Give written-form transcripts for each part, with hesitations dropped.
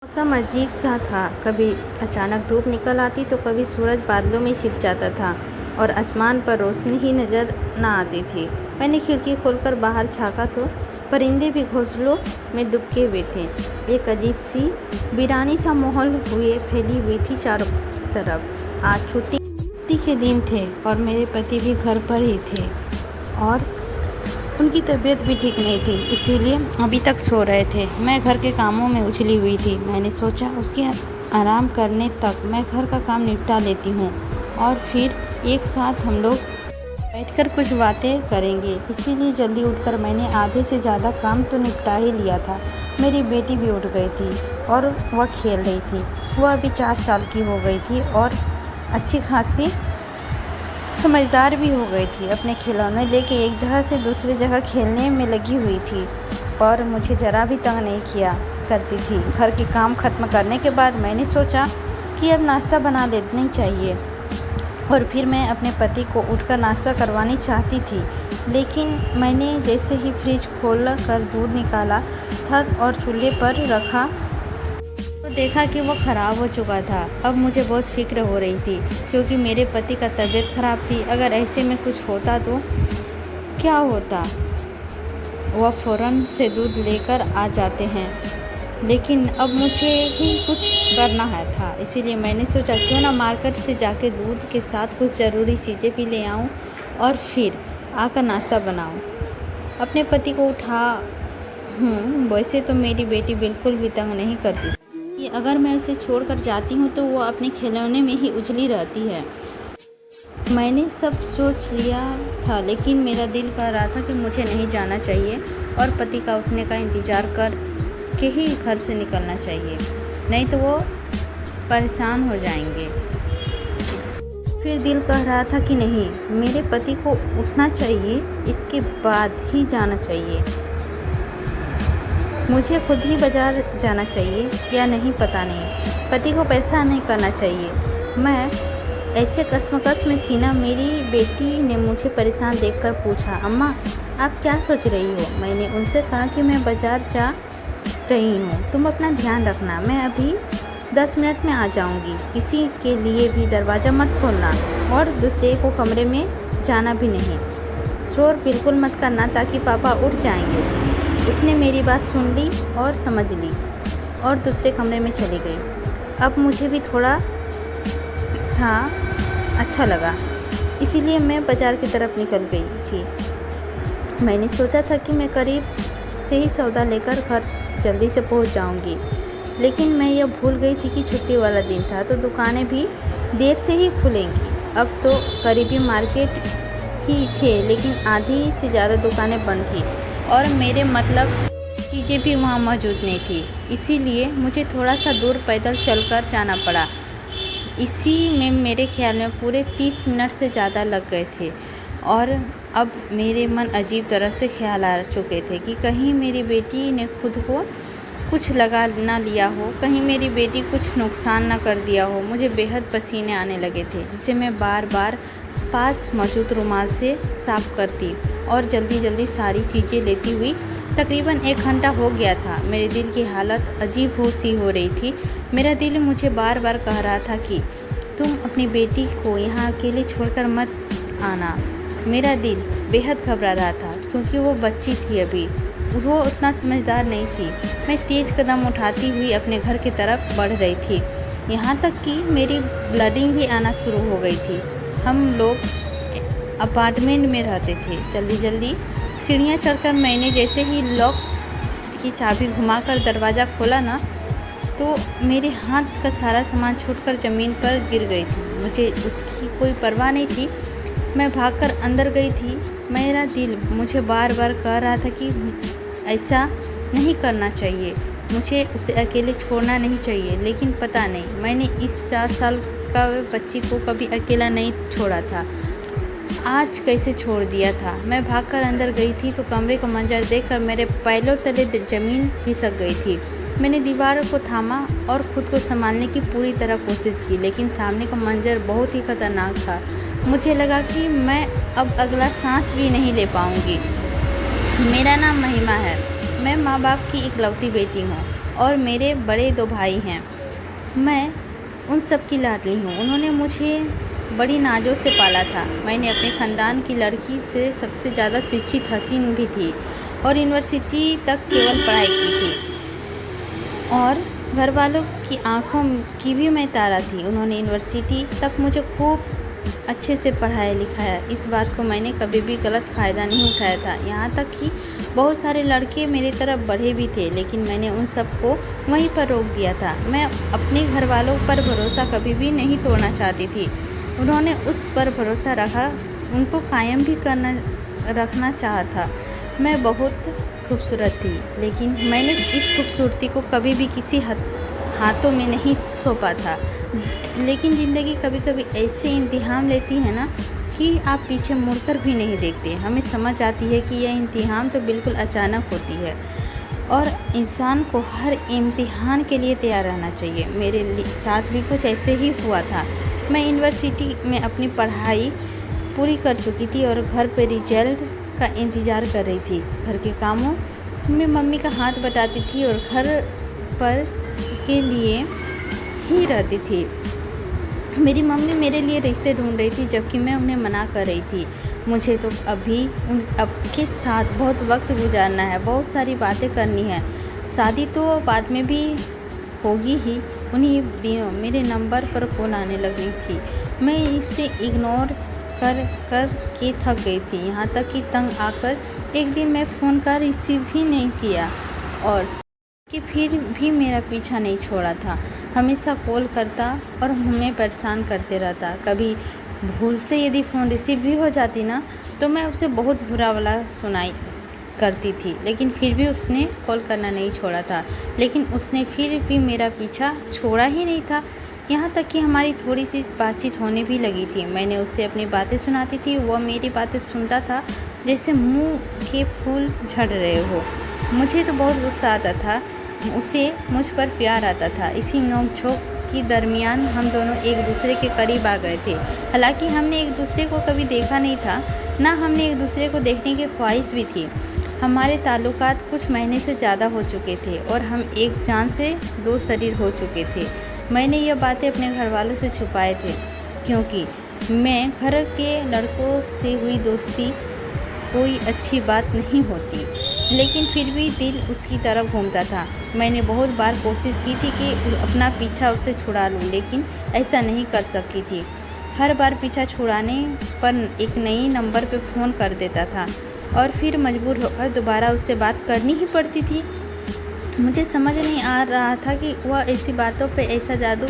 मौसम अजीब सा था। कभी अचानक धूप निकल आती तो कभी सूरज बादलों में छिप जाता था और आसमान पर रोशनी ही नज़र न आती थी। मैंने खिड़की खोलकर बाहर झाँका तो परिंदे भी घोंसलों में दुबके हुए थे। एक अजीब सी वीरानी सा माहौल हुए फैली हुई थी चारों तरफ। आज छुट्टी के दिन थे और मेरे पति भी घर पर ही थे और उनकी तबीयत भी ठीक नहीं थी, इसीलिए अभी तक सो रहे थे। मैं घर के कामों में उलझी हुई थी। मैंने सोचा उसके आराम करने तक मैं घर का काम निपटा लेती हूँ और फिर एक साथ हम लोग बैठकर कुछ बातें करेंगे। इसीलिए जल्दी उठकर मैंने आधे से ज़्यादा काम तो निपटा ही लिया था। मेरी बेटी भी उठ गई थी और वह खेल रही थी। वह अभी 4 साल की हो गई थी और अच्छी खासी समझदार भी हो गई थी। अपने खिलौने लेके एक जगह से दूसरी जगह खेलने में लगी हुई थी और मुझे ज़रा भी तंग नहीं किया करती थी। घर के काम ख़त्म करने के बाद मैंने सोचा कि अब नाश्ता बना लेनी चाहिए और फिर मैं अपने पति को उठकर नाश्ता करवानी चाहती थी, लेकिन मैंने जैसे ही फ्रिज खोल कर दूध निकाला था और चूल्हे पर रखा तो देखा कि वो ख़राब हो चुका था। अब मुझे बहुत फिक्र हो रही थी क्योंकि मेरे पति का तबीयत ख़राब थी। अगर ऐसे में कुछ होता तो क्या होता। वह फ़ौरन से दूध लेकर आ जाते हैं, लेकिन अब मुझे ही कुछ करना था। इसीलिए मैंने सोचा क्यों ना मार्केट से जाके दूध के साथ कुछ ज़रूरी चीज़ें भी ले आऊँ और फिर आकर नाश्ता बनाऊँ। अपने पति को उठा वैसे तो मेरी बेटी बिल्कुल भी तंग नहीं करती। अगर मैं उसे छोड़कर जाती हूँ तो वो अपने खिलौने में ही उलझी रहती है। मैंने सब सोच लिया था, लेकिन मेरा दिल कह रहा था कि मुझे नहीं जाना चाहिए और पति का उठने का इंतज़ार कर के ही घर से निकलना चाहिए, नहीं तो वो परेशान हो जाएंगे। फिर दिल कह रहा था कि नहीं, मेरे पति को उठना चाहिए, इसके बाद ही जाना चाहिए। मुझे खुद ही बाज़ार जाना चाहिए या नहीं पता नहीं। पति को परेशान नहीं करना चाहिए। मैं ऐसे कश्मकश में थी ना। मेरी बेटी ने मुझे परेशान देखकर पूछा, अम्मा आप क्या सोच रही हो? मैंने उनसे कहा कि मैं बाज़ार जा रही हूँ, तुम अपना ध्यान रखना, मैं अभी 10 मिनट में आ जाऊँगी। किसी के लिए भी दरवाज़ा मत खोलना और दूसरे को कमरे में जाना भी नहीं। शोर बिल्कुल मत करना ताकि पापा उठ जाएंगे। उसने मेरी बात सुन ली और समझ ली और दूसरे कमरे में चली गई। अब मुझे भी थोड़ा सा अच्छा लगा, इसीलिए मैं बाज़ार की तरफ निकल गई थी। मैंने सोचा था कि मैं करीब से ही सौदा लेकर घर जल्दी से पहुंच जाऊंगी, लेकिन मैं यह भूल गई थी कि छुट्टी वाला दिन था तो दुकानें भी देर से ही खुलेंगी। अब तो करीबी मार्केट ही थे, लेकिन आधी से ज़्यादा दुकानें बंद थी और मेरे मतलब चीज़ें भी वहाँ मौजूद नहीं थी। इसीलिए मुझे थोड़ा सा दूर पैदल चलकर जाना पड़ा। इसी में मेरे ख्याल में पूरे 30 मिनट से ज़्यादा लग गए थे और अब मेरे मन अजीब तरह से ख्याल आ चुके थे कि कहीं मेरी बेटी ने खुद को कुछ लगा ना लिया हो, कहीं मेरी बेटी कुछ नुकसान ना कर दिया हो। मुझे बेहद पसीने आने लगे थे, जिसे मैं बार बार पास मौजूद रुमाल से साफ़ करती और जल्दी जल्दी सारी चीज़ें लेती हुई। तकरीबन 1 घंटा हो गया था। मेरे दिल की हालत अजीब सी हो रही थी। मेरा दिल मुझे बार बार कह रहा था कि तुम अपनी बेटी को यहाँ अकेले छोड़कर मत आना। मेरा दिल बेहद घबरा रहा था क्योंकि वो बच्ची थी, अभी वो उतना समझदार नहीं थी। मैं तेज़ कदम उठाती हुई अपने घर की तरफ बढ़ रही थी, यहाँ तक कि मेरी ब्लीडिंग भी आना शुरू हो गई थी। हम लोग अपार्टमेंट में रहते थे। जल्दी जल्दी सीढ़ियाँ चढ़कर मैंने जैसे ही लॉक की चाबी घुमाकर दरवाज़ा खोला ना, तो मेरे हाथ का सारा सामान छूटकर ज़मीन पर गिर गई थी। मुझे उसकी कोई परवाह नहीं थी। मैं भागकर अंदर गई थी। मेरा दिल मुझे बार बार कह रहा था कि ऐसा नहीं करना चाहिए, मुझे उसे अकेले छोड़ना नहीं चाहिए, लेकिन पता नहीं, मैंने इस 4 साल का बच्ची को कभी अकेला नहीं छोड़ा था। आज कैसे छोड़ दिया था। मैं भागकर अंदर गई थी तो कमरे का मंजर देखकर मेरे पैरों तले ज़मीन खिसक गई थी। मैंने दीवार को थामा और खुद को संभालने की पूरी तरह कोशिश की, लेकिन सामने का मंजर बहुत ही खतरनाक था। मुझे लगा कि मैं अब अगला सांस भी नहीं ले पाऊंगी। मेरा नाम महिमा है। मैं माँ बाप की इकलौती बेटी हूँ और मेरे बड़े 2 भाई हैं। मैं उन सब की लाडली हूँ। उन्होंने मुझे बड़ी नाज़ों से पाला था। मैंने अपने ख़ानदान की लड़की से सबसे ज़्यादा शिक्षित हसीन भी थी और यूनिवर्सिटी तक केवल पढ़ाई की थी और घर वालों की आंखों की भी मैं तारा थी। उन्होंने यूनिवर्सिटी तक मुझे खूब अच्छे से पढ़ाया लिखाया। इस बात को मैंने कभी भी गलत फ़ायदा नहीं उठाया था। यहाँ तक कि बहुत सारे लड़के मेरी तरफ बढ़े भी थे, लेकिन मैंने उन सबको वहीं पर रोक दिया था। मैं अपने घर वालों पर भरोसा कभी भी नहीं तोड़ना चाहती थी। उन्होंने उस पर भरोसा रखा, उनको कायम भी रखना चाहा था। मैं बहुत खूबसूरत थी, लेकिन मैंने इस खूबसूरती को कभी भी किसी हाथों में नहीं सौंपा था। लेकिन ज़िंदगी कभी कभी ऐसे इम्तिहान लेती है ना कि आप पीछे मुड़कर भी नहीं देखते। हमें समझ आती है कि यह इम्तिहान तो बिल्कुल अचानक होती है और इंसान को हर इम्तिहान के लिए तैयार रहना चाहिए। मेरे साथ भी कुछ ऐसे ही हुआ था। मैं यूनिवर्सिटी में अपनी पढ़ाई पूरी कर चुकी थी और घर पर रिजल्ट का इंतज़ार कर रही थी। घर के कामों में मम्मी का हाथ बटाती थी और घर पर के लिए ही रहती थी। मेरी मम्मी मेरे लिए रिश्ते ढूंढ रही थी, जबकि मैं उन्हें मना कर रही थी। मुझे तो अभी आपके साथ बहुत वक्त गुजारना है, बहुत सारी बातें करनी है। शादी तो बाद में भी होगी ही। उन्हीं दिनों मेरे नंबर पर कॉल आने लगी थी। मैं इसे इग्नोर कर के थक गई थी, यहाँ तक कि तंग आकर एक दिन मैं फ़ोन का रिसीव भी नहीं किया और कि फिर भी मेरा पीछा नहीं छोड़ा था। हमेशा कॉल करता और हमें परेशान करते रहता। कभी भूल से यदि फ़ोन रिसीव भी हो जाती ना, तो मैं उसे बहुत बुरा वाला सुनाई करती थी, लेकिन फिर भी उसने कॉल करना नहीं छोड़ा था। लेकिन उसने फिर भी मेरा पीछा छोड़ा ही नहीं था। यहाँ तक कि हमारी थोड़ी सी बातचीत होने भी लगी थी। मैंने उससे अपनी बातें सुनाती थी, वह मेरी बातें सुनता था जैसे मुंह के फूल झड़ रहे हो। मुझे तो बहुत गुस्सा आता था, उसे मुझ पर प्यार आता था। इसी नोक-झोंक के दरमियान हम दोनों एक दूसरे के करीब आ गए थे। हालांकि हमने एक दूसरे को कभी देखा नहीं था, ना हमने एक दूसरे को देखने की ख्वाहिश भी थी। हमारे ताल्लुकात कुछ महीने से ज़्यादा हो चुके थे और हम एक जान से 2 शरीर हो चुके थे। मैंने यह बातें अपने घर वालों से छुपाए थे, क्योंकि मैं घर के लड़कों से हुई दोस्ती कोई अच्छी बात नहीं होती, लेकिन फिर भी दिल उसकी तरफ घूमता था। मैंने बहुत बार कोशिश की थी कि अपना पीछा उससे छुड़ा लूँ, लेकिन ऐसा नहीं कर सकती थी। हर बार पीछा छुड़ाने पर एक नई नंबर पर फ़ोन कर देता था और फिर मजबूर होकर दोबारा उससे बात करनी ही पड़ती थी। मुझे समझ नहीं आ रहा था कि वह ऐसी बातों पे ऐसा जादू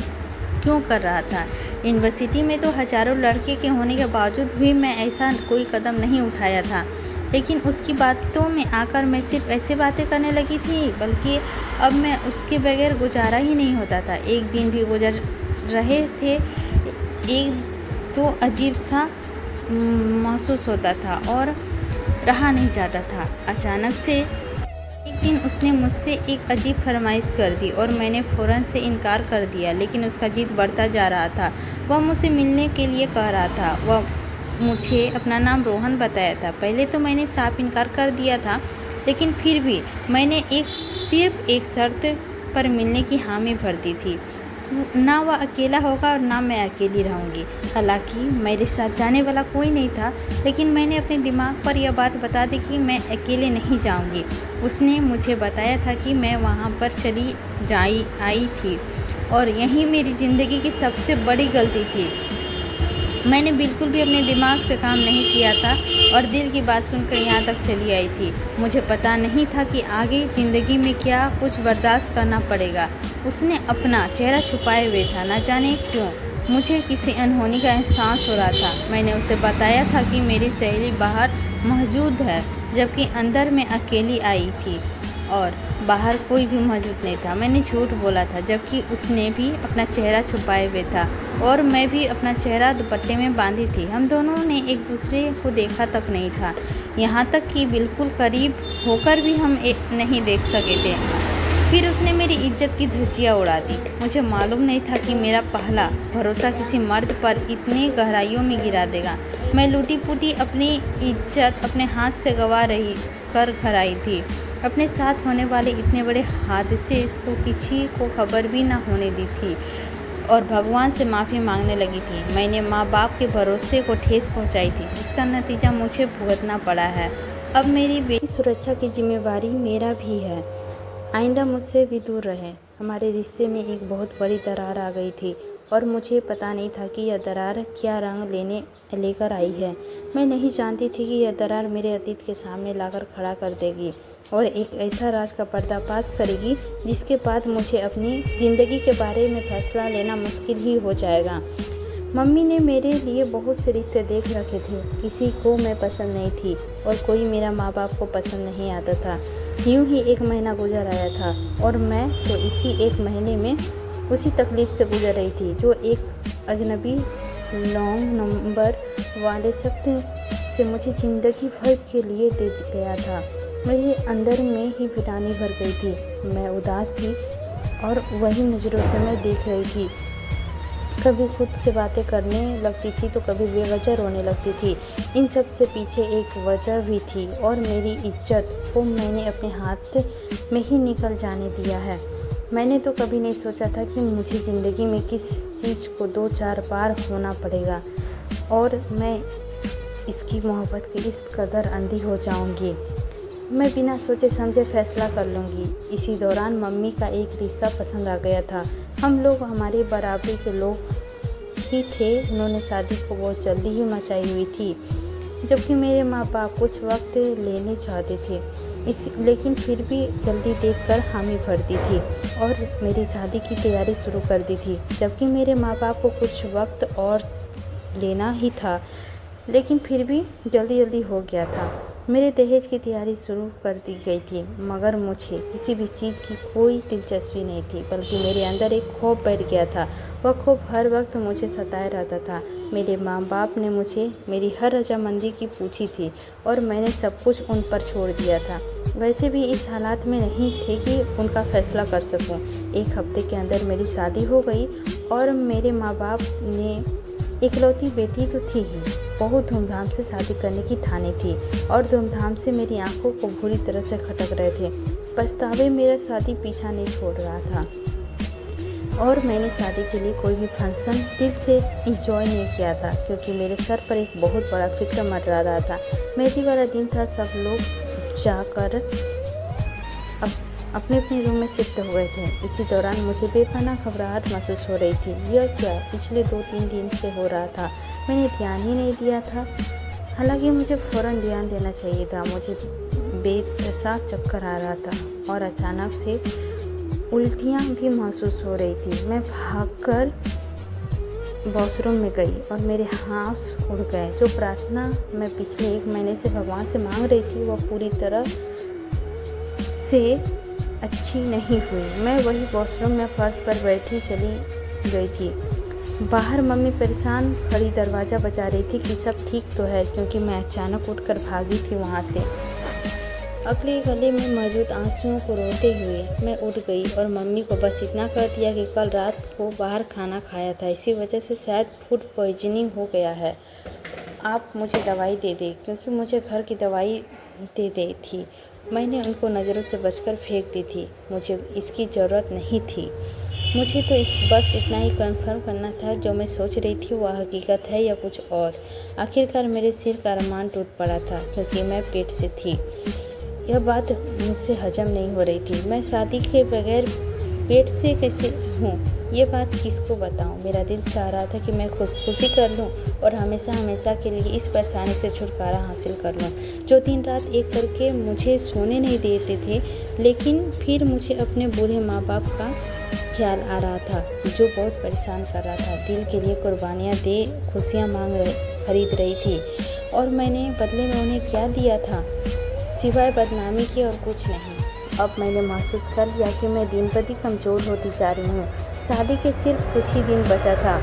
क्यों कर रहा था। यूनिवर्सिटी में तो हज़ारों लड़के के होने के बावजूद भी मैं ऐसा कोई कदम नहीं उठाया था, लेकिन उसकी बातों में आकर मैं सिर्फ ऐसे बातें करने लगी थी, बल्कि अब मैं उसके बगैर गुजारा ही नहीं होता था। एक दिन भी गुजर रहे थे, एक तो अजीब सा महसूस होता था और रहा नहीं जाता था। अचानक से एक दिन उसने मुझसे एक अजीब फरमाइश कर दी और मैंने फ़ौरन से इनकार कर दिया, लेकिन उसका जिद बढ़ता जा रहा था। वह मुझसे मिलने के लिए कह रहा था। वह मुझे अपना नाम रोहन बताया था। पहले तो मैंने साफ इनकार कर दिया था, लेकिन फिर भी मैंने सिर्फ एक शर्त पर मिलने की हामी भर दी थी। ना वह अकेला होगा और ना मैं अकेली रहूँगी। हालांकि मेरे साथ जाने वाला कोई नहीं था, लेकिन मैंने अपने दिमाग पर यह बात बता दी कि मैं अकेले नहीं जाऊँगी। उसने मुझे बताया था कि मैं वहाँ पर चली आई थी और यही मेरी ज़िंदगी की सबसे बड़ी गलती थी। मैंने बिल्कुल भी अपने दिमाग से काम नहीं किया था और दिल की बात सुनकर यहाँ तक चली आई थी। मुझे पता नहीं था कि आगे ज़िंदगी में क्या कुछ बर्दाश्त करना पड़ेगा। उसने अपना चेहरा छुपाए हुए था, न जाने क्यों मुझे किसी अनहोनी का एहसास हो रहा था। मैंने उसे बताया था कि मेरी सहेली बाहर मौजूद है, जबकि अंदर मैं अकेली आई थी और बाहर कोई भी मौजूद नहीं था। मैंने झूठ बोला था, जबकि उसने भी अपना चेहरा छुपाए हुए था और मैं भी अपना चेहरा दुपट्टे में बांधी थी। हम दोनों ने एक दूसरे को देखा तक नहीं था, यहाँ तक कि बिल्कुल करीब होकर भी हम नहीं देख सके थे। फिर उसने मेरी इज्जत की धज्जियाँ उड़ा दी। मुझे मालूम नहीं था कि मेरा पहला भरोसा किसी मर्द पर इतनी गहराइयों में गिरा देगा। मैं लूटी पुटी अपनी इज्जत अपने हाथ से गंवा रही कर घर आई थी। अपने साथ होने वाले इतने बड़े हादसे को किसी को खबर भी ना होने दी थी और भगवान से माफ़ी मांगने लगी थी। मैंने माँ बाप के भरोसे को ठेस पहुँचाई थी, जिसका नतीजा मुझे भुगतना पड़ा है। अब मेरी बेटी की सुरक्षा की जिम्मेवारी मेरा भी है। आइंदा मुझसे भी दूर रहे। हमारे रिश्ते में एक बहुत बड़ी दरार आ गई थी और मुझे पता नहीं था कि यह दरार क्या रंग लेकर आई है। मैं नहीं जानती थी कि यह दरार मेरे अतीत के सामने लाकर खड़ा कर देगी और एक ऐसा राज का पर्दाफाश करेगी जिसके बाद मुझे अपनी ज़िंदगी के बारे में फैसला लेना मुश्किल ही हो जाएगा। मम्मी ने मेरे लिए बहुत से रिश्ते देख रखे थे, किसी को मैं पसंद नहीं थी और कोई मेरा माँ बाप को पसंद नहीं आता था। यूं ही एक महीना गुजर आया था और मैं तो इसी एक महीने में उसी तकलीफ़ से गुजर रही थी जो एक अजनबी लॉन्ग नंबर वाले शख्स से मुझे ज़िंदगी भर के लिए दे गया था। मेरे अंदर में ही वीरानी भर गई थी। मैं उदास थी और वही नज़रों से मैं देख रही थी। कभी खुद से बातें करने लगती थी तो कभी बेवजह रोने लगती थी। इन सब से पीछे एक वजह भी थी और मेरी इज्जत को मैंने अपने हाथ में ही निकल जाने दिया है। मैंने तो कभी नहीं सोचा था कि मुझे ज़िंदगी में किस चीज़ को 2-4 बार होना पड़ेगा और मैं इसकी मोहब्बत की इस कदर अंधी हो जाऊंगी। मैं बिना सोचे समझे फैसला कर लूँगी। इसी दौरान मम्मी का एक रिश्ता पसंद आ गया था। हम लोग हमारी बराबरी के लोग ही थे। उन्होंने शादी को बहुत जल्दी ही मचाई हुई थी, जबकि मेरे माँ बाप कुछ वक्त लेने चाहते थे, लेकिन फिर भी जल्दी देखकर हामी भर दी थी और मेरी शादी की तैयारी शुरू कर दी थी। जबकि मेरे माँ बाप को कुछ वक्त और लेना ही था, लेकिन फिर भी जल्दी हो गया था। मेरे दहेज की तैयारी शुरू कर दी गई थी, मगर मुझे किसी भी चीज़ की कोई दिलचस्पी नहीं थी, बल्कि मेरे अंदर एक खौफ बैठ गया था। वह खौफ हर वक्त मुझे सताए रहता था। मेरे माँ बाप ने मुझे मेरी हर रजामंदी की पूछी थी और मैंने सब कुछ उन पर छोड़ दिया था। वैसे भी इस हालात में नहीं थे कि उनका फैसला कर सकूं। एक हफ्ते के अंदर मेरी शादी हो गई और मेरे माँ बाप ने इकलौती बेटी तो थी ही, बहुत धूमधाम से शादी करने की ठानी थी और धूमधाम से मेरी आंखों को बुरी तरह से खटक रहे थे। पछतावे मेरा शादी पीछा नहीं छोड़ रहा था और मैंने शादी के लिए कोई भी फंक्शन दिल से इंजॉय नहीं किया था, क्योंकि मेरे सर पर एक बहुत बड़ा फिक्र मंडरा रहा था। मेहंदी वाला दिन था। सब लोग जाकर अपने अपने रूम में शिफ्ट हुए थे। इसी दौरान मुझे बेपनाह घबराहट महसूस हो रही थी। यह क्या पिछले 2-3 दिन से हो रहा था, मैंने ध्यान ही नहीं दिया था। हालांकि मुझे फ़ौरन ध्यान देना चाहिए था। मुझे बेतसा चक्कर आ रहा था और अचानक से उल्टियाँ भी महसूस हो रही थी। मैं भागकर वॉशरूम में गई और मेरे हाथ उड़ गए। जो प्रार्थना मैं पिछले 1 महीने से भगवान से मांग रही थी वह पूरी तरह से अच्छी नहीं हुई। मैं वही वॉशरूम में फर्श पर बैठी चली गई थी। बाहर मम्मी परेशान खड़ी दरवाज़ा बजा रही थी कि सब ठीक तो है, क्योंकि मैं अचानक उठकर भागी थी वहाँ से। अगले गले में मौजूद आंसुओं को रोते हुए मैं उठ गई और मम्मी को बस इतना कह दिया कि कल रात को बाहर खाना खाया था, इसी वजह से शायद फूड पॉइजनिंग हो गया है। आप मुझे दवाई दे दें, क्योंकि मुझे घर की दवाई दे दी थी। मैंने उनको नज़रों से बचकर फेंक दी थी। मुझे इसकी ज़रूरत नहीं थी। मुझे तो बस इतना ही कंफर्म करना था, जो मैं सोच रही थी वह हकीकत है या कुछ और। आखिरकार मेरे सिर का अरमान टूट पड़ा था, क्योंकि मैं पेट से थी। यह बात मुझसे हजम नहीं हो रही थी। मैं शादी के बगैर पेट से कैसे हूँ, ये बात किसको बताऊँ। मेरा दिल चाह रहा था कि मैं खुदकुशी कर लूँ और हमेशा के लिए इस परेशानी से छुटकारा हासिल कर लूँ, जो दिन रात एक करके मुझे सोने नहीं देते थे। लेकिन फिर मुझे अपने बूढ़े माँ बाप का ख्याल आ रहा था, जो बहुत परेशान कर रहा था। दिल के लिए कुर्बानियाँ दे खुशियाँ खरीद रही थी, और मैंने बदले में उन्हें क्या दिया था, सिवाय बदनामी के और कुछ नहीं। अब मैंने महसूस कर लिया कि मैं दिन पर दिन कमज़ोर होती जा रही हूँ। शादी के सिर्फ कुछ ही दिन बचा था,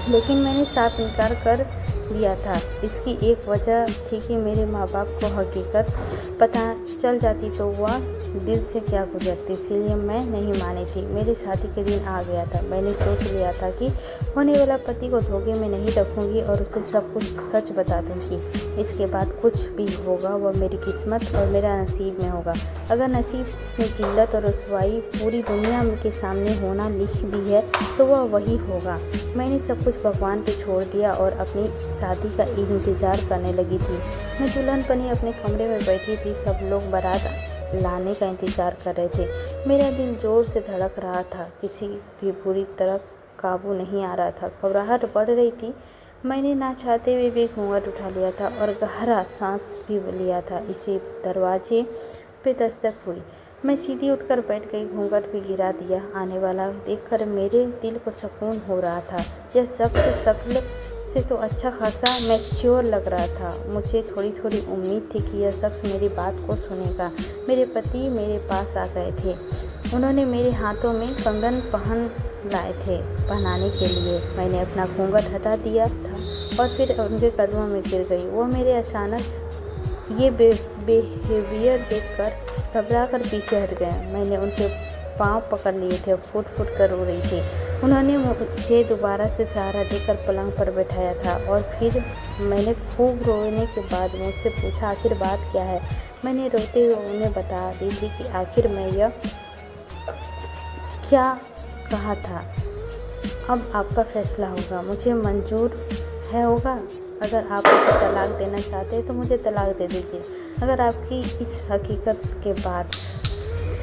लेकिन मैंने साफ इनकार कर लिया था। इसकी एक वजह थी कि मेरे माँ बाप को हकीकत पता चल जाती तो वह दिल से क्या गुजरती, इसीलिए मैं नहीं मानी थी। मेरी शादी के दिन आ गया था। मैंने सोच लिया था कि होने वाला पति को धोखे में नहीं रखूँगी और उसे सब कुछ सच बता दूँगी। इसके बाद कुछ भी होगा वह मेरी किस्मत और मेरा नसीब में होगा। अगर नसीब में जिल्लत और रुसवाई पूरी दुनिया के सामने होना लिख दी है तो वह वही होगा। मैंने सब कुछ भगवान पे छोड़ दिया और अपनी शादी का इंतज़ार करने लगी थी। मैं दुल्हन बनी अपने कमरे में बैठी थी। सब लोग बारात लाने का इंतज़ार कर रहे थे। मेरा दिल ज़ोर से धड़क रहा था, किसी भी बुरी तरह काबू नहीं आ रहा था। घबराहट बढ़ रही थी। मैंने ना चाहते हुए भी घूंघट उठा लिया था और गहरा सांस भी लिया था। इसी दरवाजे पे दस्तक हुई। मैं सीधी उठकर बैठ गई, घूंघट भी गिरा दिया। आने वाला देखकर मेरे दिल को सुकून हो रहा था। यह शख्स शक्ल से तो अच्छा खासा मैच्योर लग रहा था। मुझे थोड़ी थोड़ी उम्मीद थी कि यह शख्स मेरी बात को सुनेगा। मेरे पति मेरे पास आ गए थे। उन्होंने मेरे हाथों में कंगन पहनाने के लिए। मैंने अपना घूंघट हटा दिया था और फिर उनके कदमों में गिर गई। वो मेरे अचानक ये बिहेवियर देखकर घबरा कर पीछे हट गए। मैंने उनके पाँव पकड़ लिए थे और फूट फूट कर रो रही थी। उन्होंने मुझे दोबारा से सहारा देकर पलंग पर बैठाया था और फिर मैंने खूब रोने के बाद मुझसे पूछा, आखिर बात क्या है। मैंने रोते हुए उन्हें बता दी थी कि आखिर मैं यह क्या कहा था। अब आपका फैसला होगा, मुझे मंजूर है होगा। अगर आप मुझे तलाक देना चाहते हैं तो मुझे तलाक दे दीजिए। अगर आपकी इस हकीकत के बाद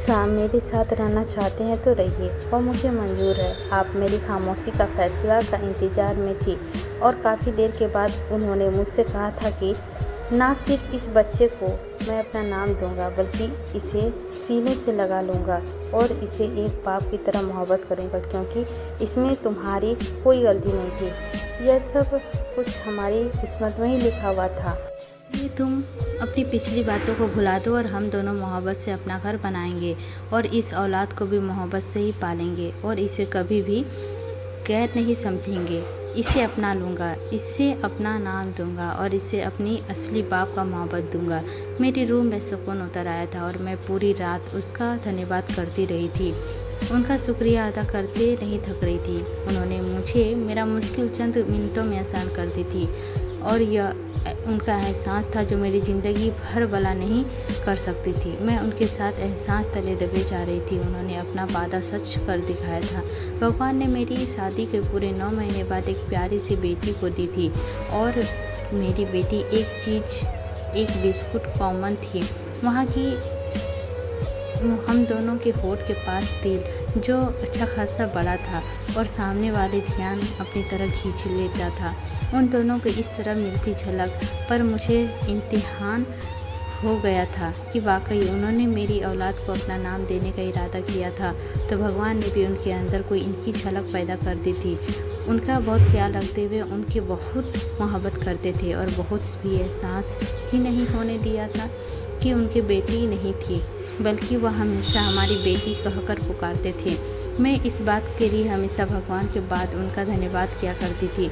मेरे साथ रहना चाहते हैं तो रहिए और मुझे मंजूर है। आप मेरी खामोशी का फैसला का इंतज़ार में थी और काफ़ी देर के बाद उन्होंने मुझसे कहा था कि ना सिर्फ इस बच्चे को मैं अपना नाम दूंगा बल्कि इसे सीने से लगा लूँगा और इसे एक बाप की तरह मोहब्बत करूँगा, क्योंकि इसमें तुम्हारी कोई गलती नहीं थी। यह सब कुछ हमारी किस्मत में ही लिखा हुआ था। ये तुम अपनी पिछली बातों को भुला दो और हम दोनों मोहब्बत से अपना घर बनाएंगे और इस औलाद को भी मोहब्बत से ही पालेंगे और इसे कभी भी गैर नहीं समझेंगे। इसे अपना लूँगा, इससे अपना नाम दूंगा और इसे अपनी असली बाप का मोहब्बत दूंगा। मेरी रूह में सुकून उतर आया था और मैं पूरी रात उसका धन्यवाद करती रही थी। उनका शुक्रिया अदा करते नहीं थक रही थी। उन्होंने मुझे मेरा मुश्किल चंद मिनटों में आसान कर दी थी और यह उनका एहसास था जो मेरी ज़िंदगी भर भला नहीं कर सकती थी। मैं उनके साथ एहसास तले दबे जा रही थी। उन्होंने अपना वादा सच कर दिखाया था। भगवान ने मेरी शादी के पूरे 9 महीने बाद एक प्यारी सी बेटी को दी थी और मेरी बेटी एक बिस्कुट कॉमन थी। वहाँ की हम दोनों के होठ के पास तिल जो अच्छा खासा बड़ा था और सामने वाले ध्यान अपनी तरफ खींच लेता था। उन दोनों को इस तरह मिलती झलक पर मुझे इम्तिहान हो गया था कि वाकई उन्होंने मेरी औलाद को अपना नाम देने का इरादा किया था, तो भगवान ने भी उनके अंदर कोई इनकी झलक पैदा कर दी थी। उनका बहुत ख्याल रखते हुए उनकी बहुत मोहब्बत करते थे और बहुत भी एहसास ही नहीं होने दिया था कि उनकी बेटी नहीं थी, बल्कि वह हमेशा हमारी बेटी कहकर पुकारते थे। मैं इस बात के लिए हमेशा भगवान के बाद उनका धन्यवाद किया करती थी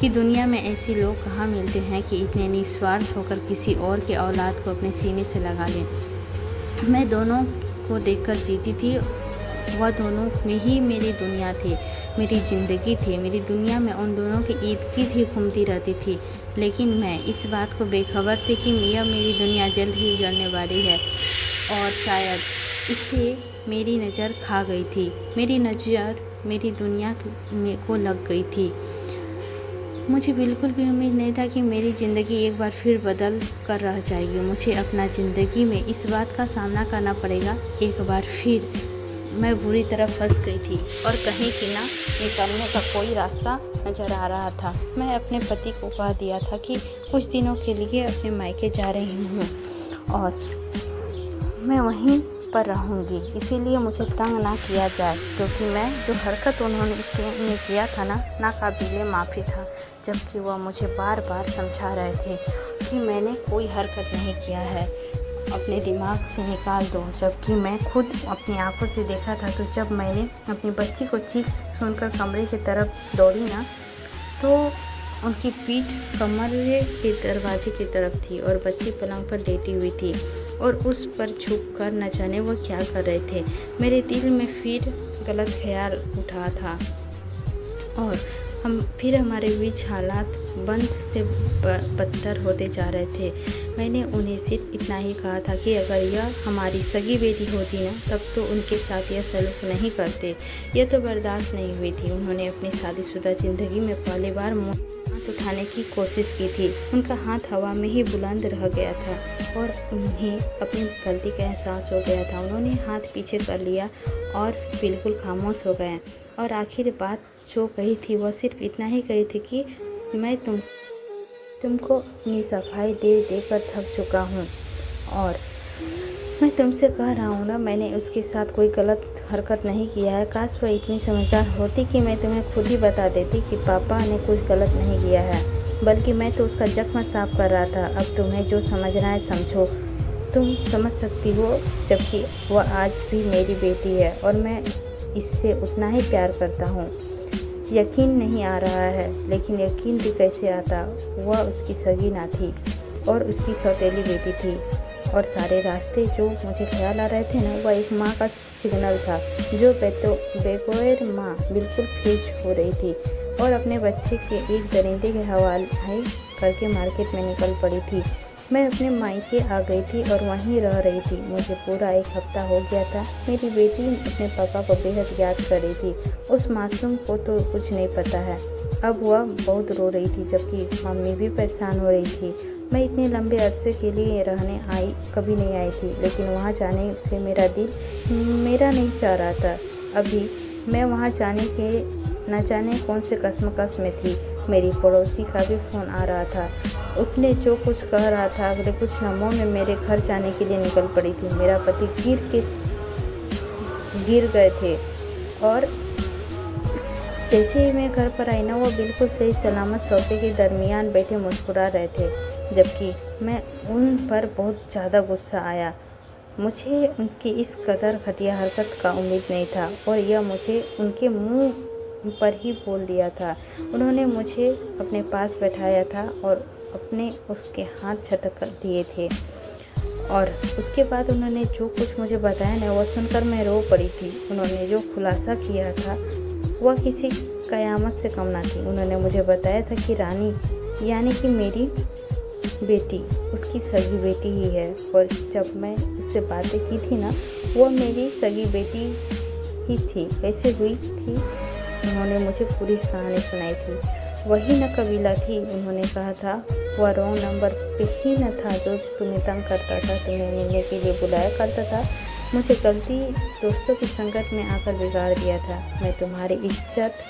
कि दुनिया में ऐसे लोग कहाँ मिलते हैं कि इतने निस्वार्थ होकर किसी और के औलाद को अपने सीने से लगा लें। मैं दोनों को देखकर जीती थी। वह दोनों में ही मेरी दुनिया थी, मेरी ज़िंदगी थी। मेरी दुनिया में उन दोनों की ईद ही घूमती रहती थी, लेकिन मैं इस बात को बेखबर थी कि यह मेरी दुनिया जल्द ही उजड़ने वाली है और शायद इससे मेरी नज़र खा गई थी। मेरी नज़र मेरी दुनिया को लग गई थी। मुझे बिल्कुल भी उम्मीद नहीं था कि मेरी ज़िंदगी एक बार फिर बदल कर रह जाएगी। मुझे अपना ज़िंदगी में इस बात का सामना करना पड़ेगा। एक बार फिर मैं बुरी तरह फंस गई थी और कहीं कि ना निकलने का कोई रास्ता नज़र आ रहा था। मैं अपने पति को कह दिया था कि कुछ दिनों के लिए अपने मायके जा रही हूँ और मैं वहीं पर रहूँगी, इसीलिए मुझे तंग ना किया जाए, क्योंकि मैं जो हरकत उन्होंने किया था ना काबिले माफ़ी था। जबकि वह मुझे बार बार समझा रहे थे कि मैंने कोई हरकत नहीं किया है, अपने दिमाग से निकाल दो। जबकि मैं खुद अपनी आंखों से देखा था। तो जब मैंने अपनी बच्ची को चीख सुनकर कमरे की तरफ दौड़ी ना, तो उनकी पीठ कमरे के दरवाजे की तरफ थी और बच्ची पलंग पर लेटी हुई थी और उस पर झुककर न जाने वो क्या कर रहे थे। मेरे दिल में फिर गलत ख्याल उठा था और हमारे बीच हालात बंद से बदतर होते जा रहे थे। मैंने उन्हें सिर्फ इतना ही कहा था कि अगर यह हमारी सगी बेटी होती ना तब तो उनके साथ यह सलूक नहीं करते। यह तो बर्दाश्त नहीं हुई थी। उन्होंने अपनी शादीशुदा ज़िंदगी में पहली बार हाथ उठाने की कोशिश की थी। उनका हाथ हवा में ही बुलंद रह गया था और उन्हें अपनी गलती का एहसास हो गया था। उन्होंने हाथ पीछे कर लिया और बिल्कुल खामोश हो गए और आखिर बात जो कही थी वह सिर्फ इतना ही कही थी कि मैं तुमको अपनी सफाई दे देकर थक चुका हूँ और मैं तुमसे कह रहा हूँ ना, मैंने उसके साथ कोई गलत हरकत नहीं किया है। काश वह इतनी समझदार होती कि मैं तुम्हें खुद ही बता देती कि पापा ने कुछ गलत नहीं किया है, बल्कि मैं तो उसका जख्म साफ कर रहा था। अब तुम्हें जो समझना है समझो। तुम समझ सकती हो, जबकि वह आज भी मेरी बेटी है और मैं इससे उतना ही प्यार करता हूँ। यकीन नहीं आ रहा है, लेकिन यकीन भी कैसे आता। वह उसकी सगी ना थी और उसकी सौतेली बेटी थी और सारे रास्ते जो मुझे ख्याल आ रहे थे ना, वह एक माँ का सिग्नल था। जो बेगैर माँ बिल्कुल फ्रीज हो रही थी और अपने बच्चे के एक दरिंदे के हवाले करके मार्केट में निकल पड़ी थी। मैं अपने मायके आ गई थी और वहीं रह रही थी। मुझे पूरा 1 हफ्ता हो गया था। मेरी बेटी अपने पापा को बेहद याद कर रही थी। उस मासूम को तो कुछ नहीं पता है। अब वह बहुत रो रही थी, जबकि मम्मी भी परेशान हो रही थी। मैं इतने लंबे अरसे के लिए रहने कभी नहीं आई थी, लेकिन वहाँ जाने से मेरा दिल मेरा नहीं चाह रहा था। अभी मैं वहाँ जाने के न जाने कौन से कश्मकश में थी। मेरी पड़ोसी का भी फ़ोन आ रहा था। उसने जो कुछ कह रहा था, अगले कुछ लम्हों में मेरे घर जाने के लिए निकल पड़ी थी। मेरा पति गिर गए थे और जैसे ही मैं घर पर आई ना, वो बिल्कुल सही सलामत सोफे के दरमियान बैठे मुस्कुरा रहे थे, जबकि मैं उन पर बहुत ज़्यादा गुस्सा आया। मुझे उनकी इस कदर घटिया हरकत का उम्मीद नहीं था और यह मुझे उनके मुंह पर ही बोल दिया था। उन्होंने मुझे अपने पास बैठाया था और अपने उसके हाथ झटक दिए थे और उसके बाद उन्होंने जो कुछ मुझे बताया ना, वह सुनकर मैं रो पड़ी थी। उन्होंने जो खुलासा किया था वह किसी कयामत से कम ना थी। उन्होंने मुझे बताया था कि रानी यानी कि मेरी बेटी उसकी सगी बेटी ही है और जब मैं उससे बातें की थी ना, वो मेरी सगी बेटी ही थी। कैसे हुई थी? उन्होंने मुझे पूरी कहानी सुनाई थी। वही न कबीला थी। उन्होंने कहा था वह रॉन्ग नंबर पे ही न था जो तुम्हें तंग करता था, तुम्हें मिलने के लिए बुलाया करता था। मुझे गलती दोस्तों की संगत में आकर बिगाड़ दिया था। मैं तुम्हारी इज्जत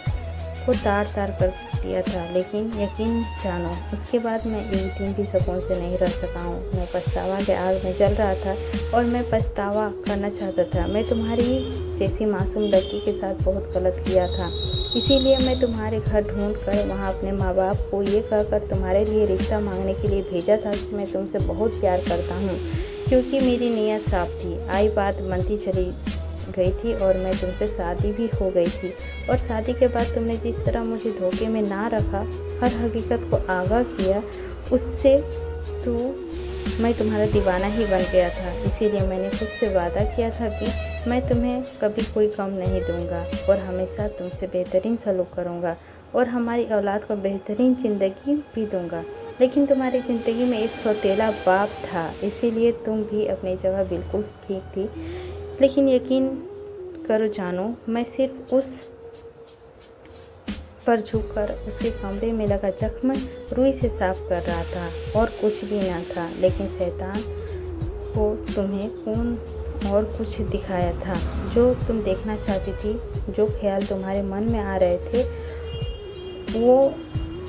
को तार तार कर दिया था, लेकिन यकीन जानो उसके बाद मैं एक दिन भी सुकून से नहीं रह सका हूँ। मैं पछतावा के आग में जल रहा था और मैं पछतावा करना चाहता था। मैं तुम्हारी जैसी मासूम लड़की के साथ बहुत गलत किया था, इसीलिए मैं तुम्हारे घर ढूंढ कर वहाँ अपने माँ बाप को ये कहकर तुम्हारे लिए रिश्ता मांगने के लिए भेजा था कि मैं तुमसे बहुत प्यार करता हूँ, क्योंकि मेरी नीयत साफ थी। आई बात बनती चली गई थी और मैं तुमसे शादी भी हो गई थी और शादी के बाद तुमने जिस तरह मुझे धोखे में ना रखा, हर हकीकत को आगाह किया, उससे तो मैं तुम्हारा दीवाना ही बन गया था। इसीलिए मैंने खुद से वादा किया था कि मैं तुम्हें कभी कोई कम नहीं दूंगा और हमेशा तुमसे बेहतरीन सलूक करूंगा और हमारी औलाद को बेहतरीन ज़िंदगी भी दूंगा। लेकिन तुम्हारी ज़िंदगी में एक सौतेला बाप था, इसीलिए तुम भी अपनी जगह बिल्कुल ठीक थी। लेकिन यकीन करो जानो, मैं सिर्फ उस पर झुककर उसके कमरे में लगा जख्म रुई से साफ कर रहा था और कुछ भी न था। लेकिन शैतान को तुम्हें कौन और कुछ दिखाया था जो तुम देखना चाहती थी। जो ख्याल तुम्हारे मन में आ रहे थे वो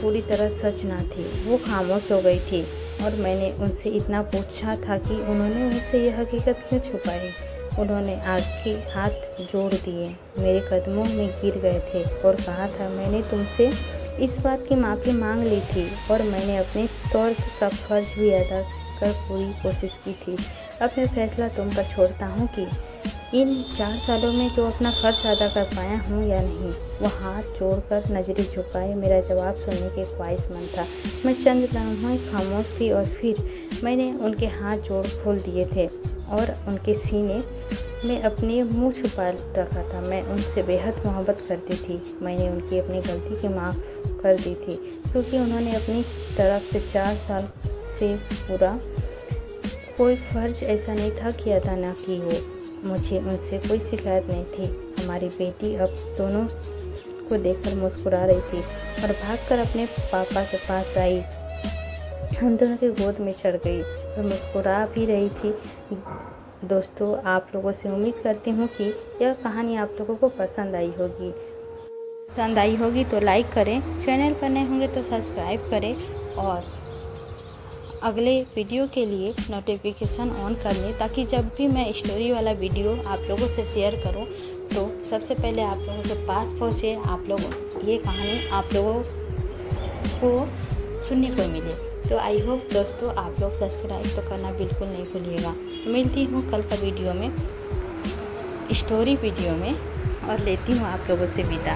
पूरी तरह सच ना थे। वो खामोश हो गई थी और मैंने उनसे इतना पूछा था कि उन्होंने मुझसे यह हकीकत क्यों छुपाई। उन्होंने आगे हाथ जोड़ दिए, मेरे कदमों में गिर गए थे और कहा था मैंने तुमसे इस बात की माफ़ी मांग ली थी और मैंने अपने तौर का फ़र्ज भी अदा कर पूरी कोशिश की थी। अब मैं फैसला तुम पर छोड़ता हूँ कि इन 4 सालों में जो अपना फ़र्ज़ अदा कर पाया हूँ या नहीं। वो हाथ जोड़कर नज़रें झुकाए मेरा जवाब सुनने के ख्वाहिशमंद था। मैं चंद लम्हे खामोश थी और फिर मैंने उनके हाथ जोड़ खोल दिए थे और उनके सीने में अपने मुँह छुपा रखा था। मैं उनसे बेहद मोहब्बत करती थी। मैंने उनकी अपनी गलती की माफ़ कर दी थी क्योंकि उन्होंने अपनी तरफ से 4 साल से पूरा कोई फ़र्ज़ ऐसा नहीं था कि अदा ना की हो। मुझे उनसे कोई शिकायत नहीं थी। हमारी बेटी अब दोनों को देखकर मुस्कुरा रही थी और भागकर अपने पापा के पास आई। हम दोनों की गोद में चढ़ गई और मुस्कुरा भी रही थी। दोस्तों, आप लोगों से उम्मीद करती हूँ कि यह कहानी आप लोगों को पसंद आई होगी तो लाइक करें, चैनल पर नए होंगे तो सब्सक्राइब करें और अगले वीडियो के लिए नोटिफिकेशन ऑन कर लें ताकि जब भी मैं स्टोरी वाला वीडियो आप लोगों से शेयर करूं तो सबसे पहले आप लोगों के पास पहुंचे, ये कहानी आप लोगों को सुनने को मिले। तो आई होप दोस्तों आप लोग सब्सक्राइब तो करना बिल्कुल नहीं भूलिएगा। मिलती हूँ कल का वीडियो में, स्टोरी वीडियो में, और लेती हूँ आप लोगों से विदा।